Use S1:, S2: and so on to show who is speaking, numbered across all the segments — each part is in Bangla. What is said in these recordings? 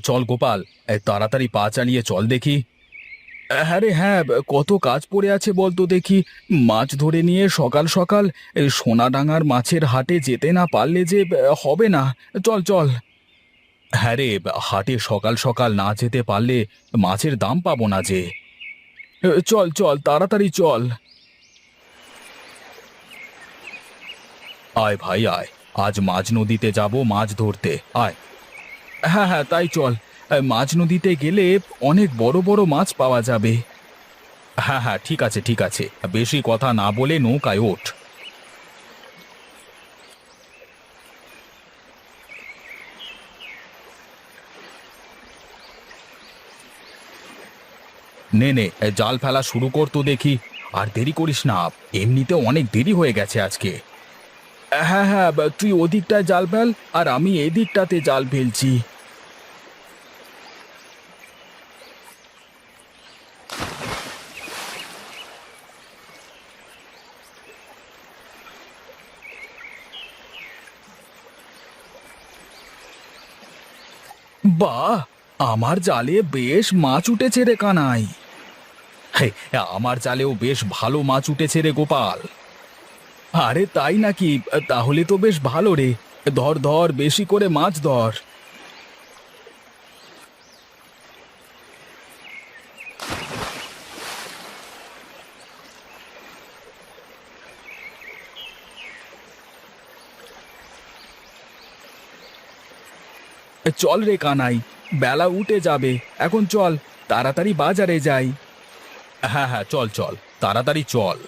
S1: চল গোপাল, তাড়াতাড়ি পা চালিয়ে চল দেখি। হ্যাঁ রে হ্যাঁ, কত কাজ পড়ে আছে বলতো দেখি। মাছ ধরে নিয়ে সকাল সকাল সোনাডাঙ্গার মাছের হাটে যেতে না পারলে যে হবে না। চল চল। হ্যাঁ রে, হাটে সকাল সকাল না যেতে পারলে মাছের দাম পাবো না যে। চল চল তাড়াতাড়ি চল। আয় ভাই আয়, আজ মাঝ নদীতে যাব মাছ ধরতে, আয়। হ্যাঁ হ্যাঁ তাই চল। মাঝ নদীতে গেলে অনেক বড় বড় মাছ পাওয়া যাবে। হ্যাঁ হ্যাঁ ঠিক আছে ঠিক আছে, বেশি কথা না বলে নৌকায় ওঠ। নে নে, জাল ফেলা শুরু কর তো দেখি। আর দেরি করিস না, এমনিতে অনেক দেরি হয়ে গেছে আজকে। হ্যাঁ হ্যাঁ, তুই ওদিকটায় জাল ফেল আর আমি এদিকটাতে জাল ফেলছি। বাহ, আমার জালে বেশ মাছ উঠেছে রে কানাই। হে, আমার জালেও বেশ ভালো মাছ উঠেছে রে গোপাল। আরে তাই নাকি? তাহলে তো বেশ ভালো রে। ধর ধর, বেশি করে মাছ ধর। চল রে কানাই, বেলা উঠে যাবে। এখন চল, তাড়াতাড়ি বাজারে যাই। হ্যাঁ হ্যাঁ চল চল, তাড়াতাড়ি চল।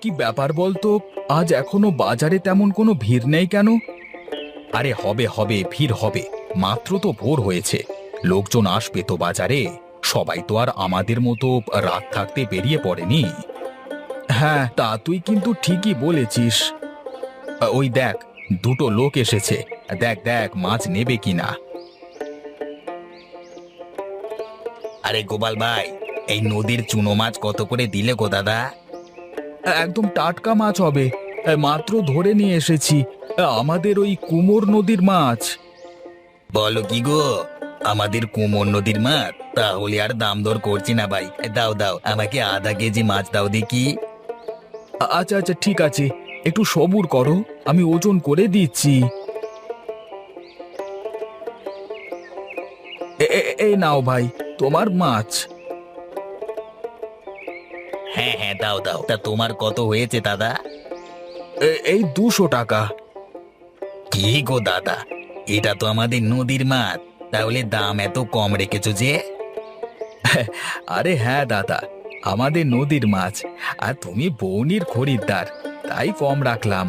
S1: কি ব্যাপার বলতো, আজ এখনো বাজারে তেমন কোনো ভিড় নেই কেন? আরে হবে হবে, ভিড় হবে। মাত্র তো ভোর হয়েছে, লোকজন আসবে তো বাজারে। সবাই তো আর আমাদের মতো রাত থাকতে বেরিয়ে পড়েনি। হ্যাঁ, তা তুই কিন্তু ঠিকই বলেছিস। ওই দেখ, দুটো লোক এসেছে। দেখ দেখ মাছ নেবে কিনা।
S2: আরে গোপাল ভাই, এই নদীর চুনো মাছ কত করে দিলে গো দাদা?
S1: একদম টাটকা মাছ হবে, মাত্র ধরে নিয়ে এসেছি। আমাদের ওই কুমোর নদীর মাছ।
S2: বলো কি গো, আমাদের কুমোর নদীর মাছ? তাহলে আর দাম দর করছি না ভাই, দাও দাও আমাকে আধা কেজি মাছ দাও দেখি।
S1: আচ্ছা আচ্ছা ঠিক আছে, একটু সবুর করো, আমি ওজন করে দিচ্ছি। এই নাও ভাই, তোমার মাছ।
S2: হ্যাঁ হ্যাঁ দাও দাও, তা তোমার কত হয়েছে দাদা?
S1: এই 200 টাকা।
S2: কি গো দাদা, এটা তো আমাদের নদীর মাছ, তাহলে দাম এত কম রেখেছো যে?
S1: আরে হ্যাঁ দাদা, আমাদের নদীর মাছ, আর তুমি বৌনির খরিদ্দার, তাই কম রাখলাম।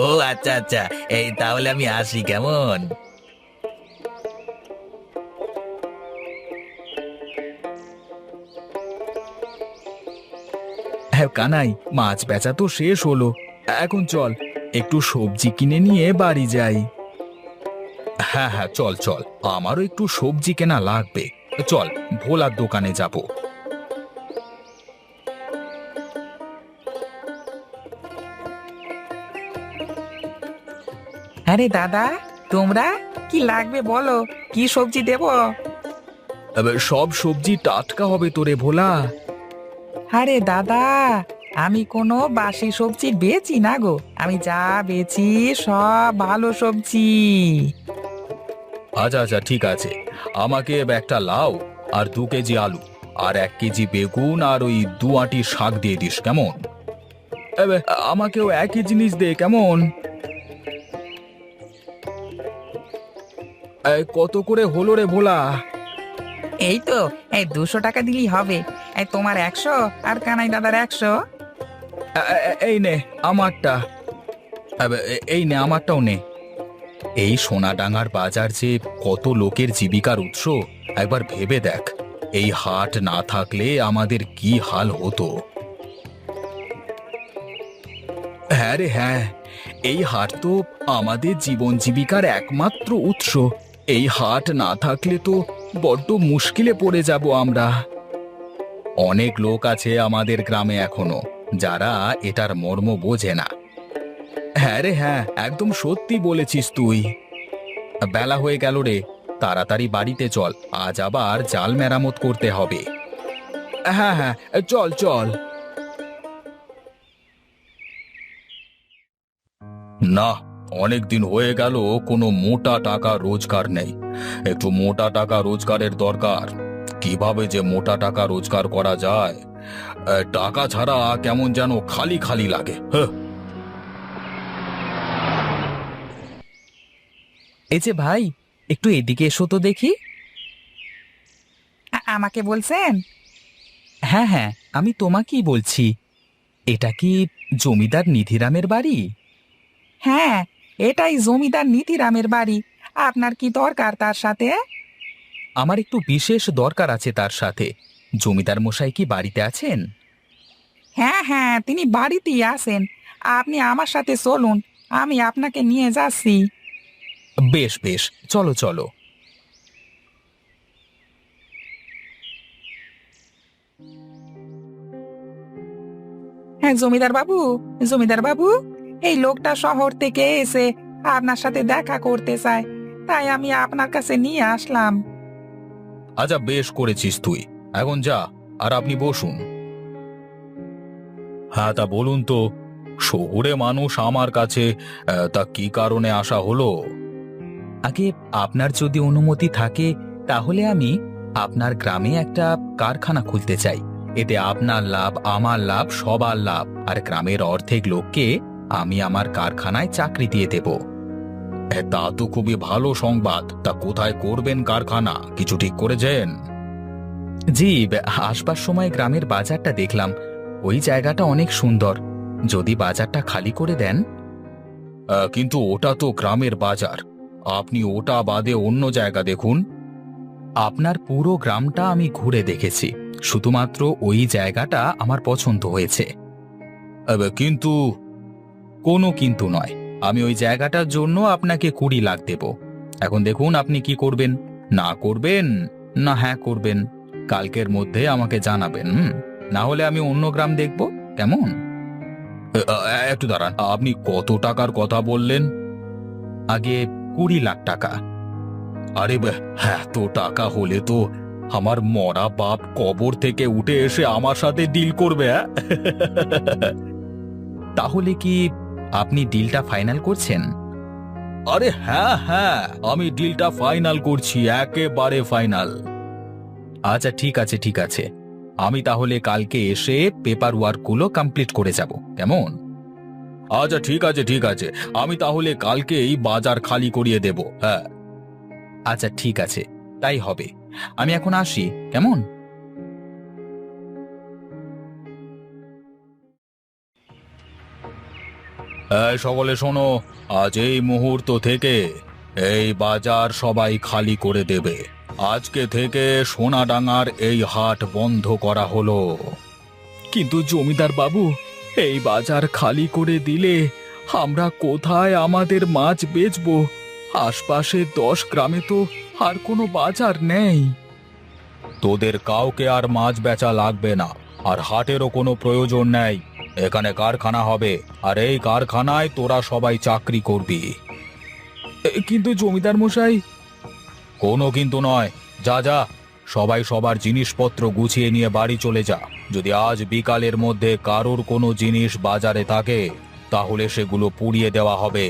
S2: ও আচ্ছা আচ্ছা, এই তাহলে আমি আসি কেমন?
S1: হ্যাঁ কানাই, মাছ বেচা তো শেষ হলো। এখন চল, একটু সবজি কিনে নিয়ে বাড়ি যাই। হ্যাঁ হ্যাঁ চল চল, আমারও একটু সবজি কেনা লাগবে। চল, ভোলার দোকানে যাব।
S3: আরে দাদা, তোমরা কি লাগবে বলো, কি সবজি দেবো?
S1: এবার সব সবজি টাটকা হবে তোরে ভোলা।
S3: আরে দাদা, আমি কোনো বাসি সবজি বেচি না গো, আমি যা বেচি সব ভালো সবজি।
S1: আচ্ছা আচ্ছা ঠিক আছে, আমাকে একটা লাউ আর 2 কেজি আলু আর 1 কেজি বেগুন আর ওই 2 আঁটি শাক দিয়ে দিস কেমন? এবে, আমাকেও একই জিনিস দে কেমন? কত করে হলো রে ভোলা?
S3: এই তো, এই 200 টাকা দিলেই হবে। এই তোমার 100 আর কানাই দাদার 100।
S1: এই নে আমারটা। এই নে আমারটাও নে। এই সোনাডাঙ্গার বাজার যে কত লোকের জীবিকার উৎস, একবার ভেবে দেখ। এই হাট না থাকলে আমাদের কি হাল হতো। হ্যাঁ রে হ্যাঁ, এই হাট তো আমাদের জীবন জীবিকার একমাত্র উৎস। এই হাট না থাকলে তো বড্ড মুশকিলে পড়ে যাব আমরা। অনেক লোক আছে আমাদের গ্রামে এখনো, যারা এটার মর্ম বোঝে না। হ্যাঁ রে হ্যাঁ, একদম সত্যি বলেছিস তুই। বেলা হয়ে গেল রে, তাড়াতাড়ি বাড়িতে চল, আজ আবার জাল মেরামত করতে হবে। হ্যাঁ হ্যাঁ, চল চল। না, অনেক দিন হয়ে গেল কোনো মোটা টাকা রোজগার নেই। একটু মোটা টাকা রোজগারের দরকার। কিভাবে যে মোটা টাকা রোজগার করা যায়, টাকা ছাড়া কেমন যেন খালি খালি লাগে। এই যে ভাই, একটু এদিকে এসো তো দেখি।
S3: আমাকে বলছেন?
S1: হ্যাঁ হ্যাঁ, আমি তোমাকেই বলছি। এটা কি জমিদার নিধিরামের বাড়ি?
S3: হ্যাঁ, এটাই জমিদার নিতিরামের বাড়ি। আপনার কি দরকার তার সাথে?
S1: আমার একটু বিশেষ দরকার আছে তার সাথে। জমিদার মশাই কি বাড়িতে আছেন?
S3: হ্যাঁ হ্যাঁ, তিনি বাড়িতেই আছেন। আপনি আমার সাথে চলুন, আমি আপনাকে নিয়ে যাচ্ছি।
S1: বেশ বেশ, চলো চলো।
S3: হ্যাঁ জমিদার বাবু, জমিদার বাবু, এই লোকটা শহর থেকে এসে আপনার সাথে দেখা করতে চায়, তাই আমি আপনার কাছে নিয়ে আসলাম।
S1: আচ্ছা, বেশ করেছিস তুই। এখন যা, আর আপনি বসুন। হ্যাঁ, তা বলুন তো, শহুরে মানুষ আমার কাছে তা কি কারণে আসা হলো? আগে আপনার যদি অনুমতি থাকে, তাহলে আমি আপনার গ্রামে একটা কারখানা খুলতে চাই। এতে আপনার লাভ, আমার লাভ, সবার লাভ। আর গ্রামের অর্ধেক লোককে আমি আমার কারখানায় চাকরি দিয়ে দেব। তা তো খুবই ভালো সংবাদ। তা কোথায় করবেন কারখানা, কিছু ঠিক করেছেন? জি, আসবার সময় গ্রামের বাজারটা দেখলাম। ওই জায়গাটা অনেক সুন্দর। যদি বাজারটা খালি করে দেন। কিন্তু ওটা তো গ্রামের বাজার, আপনি ওটা বাদে অন্য জায়গা দেখুন। আপনার পুরো গ্রামটা আমি ঘুরে দেখেছি, শুধুমাত্র ওই জায়গাটা আমার পছন্দ হয়েছে। কিন্তু কোনো কিন্তু নয়, আমি ওই জায়গাটার জন্য আপনাকে 20 লাখ দেব। এখন দেখুন আপনি কি করবেন, না করবেন না হ্যাঁ করবেন। কালকের মধ্যে আমাকে জানাবেন, না হলে আমি অন্য গ্রাম দেখব। কেমন? একটু দাঁড়ান, আপনি কত টাকার কথা বললেন? আগে 20 লাখ টাকা। আরে এত টাকা হলে তো আমার মরা বাপ কবর থেকে উঠে এসে আমার সাথে ডিল করবে। তাহলে কি আপনি ডিলটা ফাইনাল করছেন? আরে হ্যাঁ হ্যাঁ, আমি ডিলটা ফাইনাল করছি, একেবারে ফাইনাল। আচ্ছা ঠিক আছে ঠিক আছে, আমি তাহলে কালকে এসে পেপার ওয়ার্কগুলো কমপ্লিট করে যাব। কেমন? আচ্ছা ঠিক আছে ঠিক আছে, আমি তাহলে কালকেই বাজার খালি করিয়ে দেব। হ্যাঁ আচ্ছা ঠিক আছে, তাই হবে। আমি এখন আসি, কেমন? সকলে শোনো, আজ এই মুহূর্ত থেকে এই বাজার সবাই খালি করে দেবে। আজকে থেকে সোনাডাঙ্গার এই হাট বন্ধ করা হলো। কিন্তু জমিদার বাবু, এই বাজার খালি করে দিলে আমরা কোথায় আমাদের মাছ বেচবো? আশপাশে 10 গ্রামে তো আর কোনো বাজার নেই। তোদের কাউকে আর মাছ বেচা লাগবে না, আর হাটেরও কোনো প্রয়োজন নেই। এখানে কারখানা হবে, আর এই কারখানায় তোরা সবাই চাকরি করবি। কিন্তু জমিদার মশাই। কোনো কিন্তু নয়, যা যা, সবাই সবার জিনিসপত্র গুছিয়ে নিয়ে বাড়ি চলে যা। যদি আজ বিকালের মধ্যে কারোর কোনো জিনিস বাজারে থাকে, তাহলে সেগুলো পুড়িয়ে দেওয়া হবে।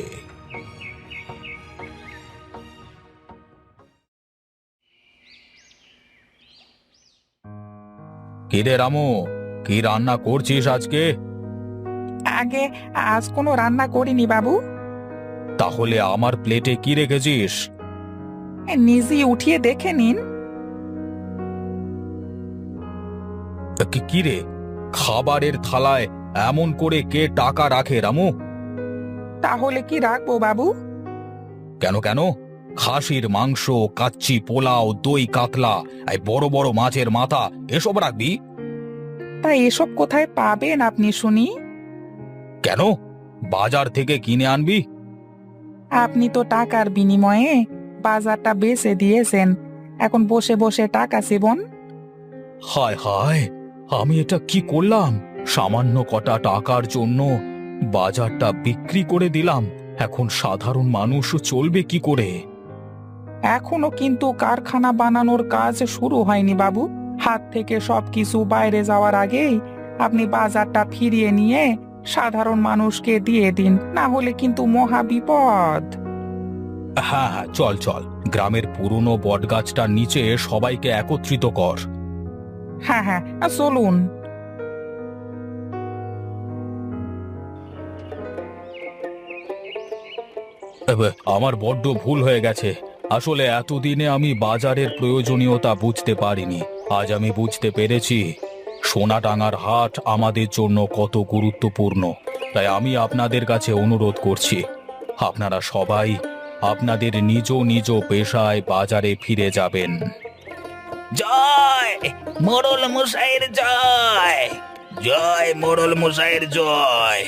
S1: কিরে রামু, কি রান্না করছিস আজকে?
S3: আগে আজ কোনো রান্না করিনি বাবু।
S1: তাহলে আমার প্লেটে কি রেখেছিস?
S3: নিজেই উঠিয়ে দেখে নিন।
S1: কি রে, খাবারের থালায় এমন করে কে টাকা রাখে রামু?
S3: তাহলে কি রাখবো বাবু?
S1: কেন কেন? খাসির মাংস, কাচ্চি পোলাও, দই কাতলা, এই বড় বড় মাছের মাথা, এসব রাখবি?
S3: তাই এসব কোথায় পাবেন আপনি শুনি?
S1: কেন, বাজার থেকে কিনে আনবি?
S3: আপনি তো টাকার বিনিময়ে বাজারটা বেচে দিয়েছেন, এখন বসে বসে টাকা সেবন।
S1: হায় হায়, আমি এটা কি করলাম? সামান্য কটা টাকার জন্য বাজারটা বিক্রি করে দিলাম। এখন সাধারণ মানুষ চলবে কি করে?
S3: এখনো কিন্তু কারখানা বানানোর কাজ শুরু হয়নি বাবু। হাত থেকে সবকিছু বাইরে যাওয়ার আগেই আপনি বাজারটা ফিরিয়ে নিয়ে সাধারণ মানুষকে দিয়ে দিন, না হলে কিন্তু মহা বিপদ।
S1: হ্যাঁ হ্যাঁ, চল চল, গ্রামের পুরনো বটগাছটার নিচে সবাইকে একত্রিত কর।
S3: হ্যাঁ হ্যাঁ, চলুন।
S1: আমার বড্ড ভুল হয়ে গেছে। আসলে এতদিনে আমি বাজারের প্রয়োজনীয়তা বুঝতে পারিনি। আজ আমি বুঝতে পেরেছি সোনাডাঙ্গার হাট আমাদের জন্য কত গুরুত্বপূর্ণ। তাই আমি আপনাদের কাছে অনুরোধ করছি, আপনারা সবাই আপনাদের নিজ নিজ পেশায় বাজারে ফিরে যাবেন।
S2: জয় মোড়ল মশাইয়ের জয়, জয় মোড়ল মশাইয়ের জয়।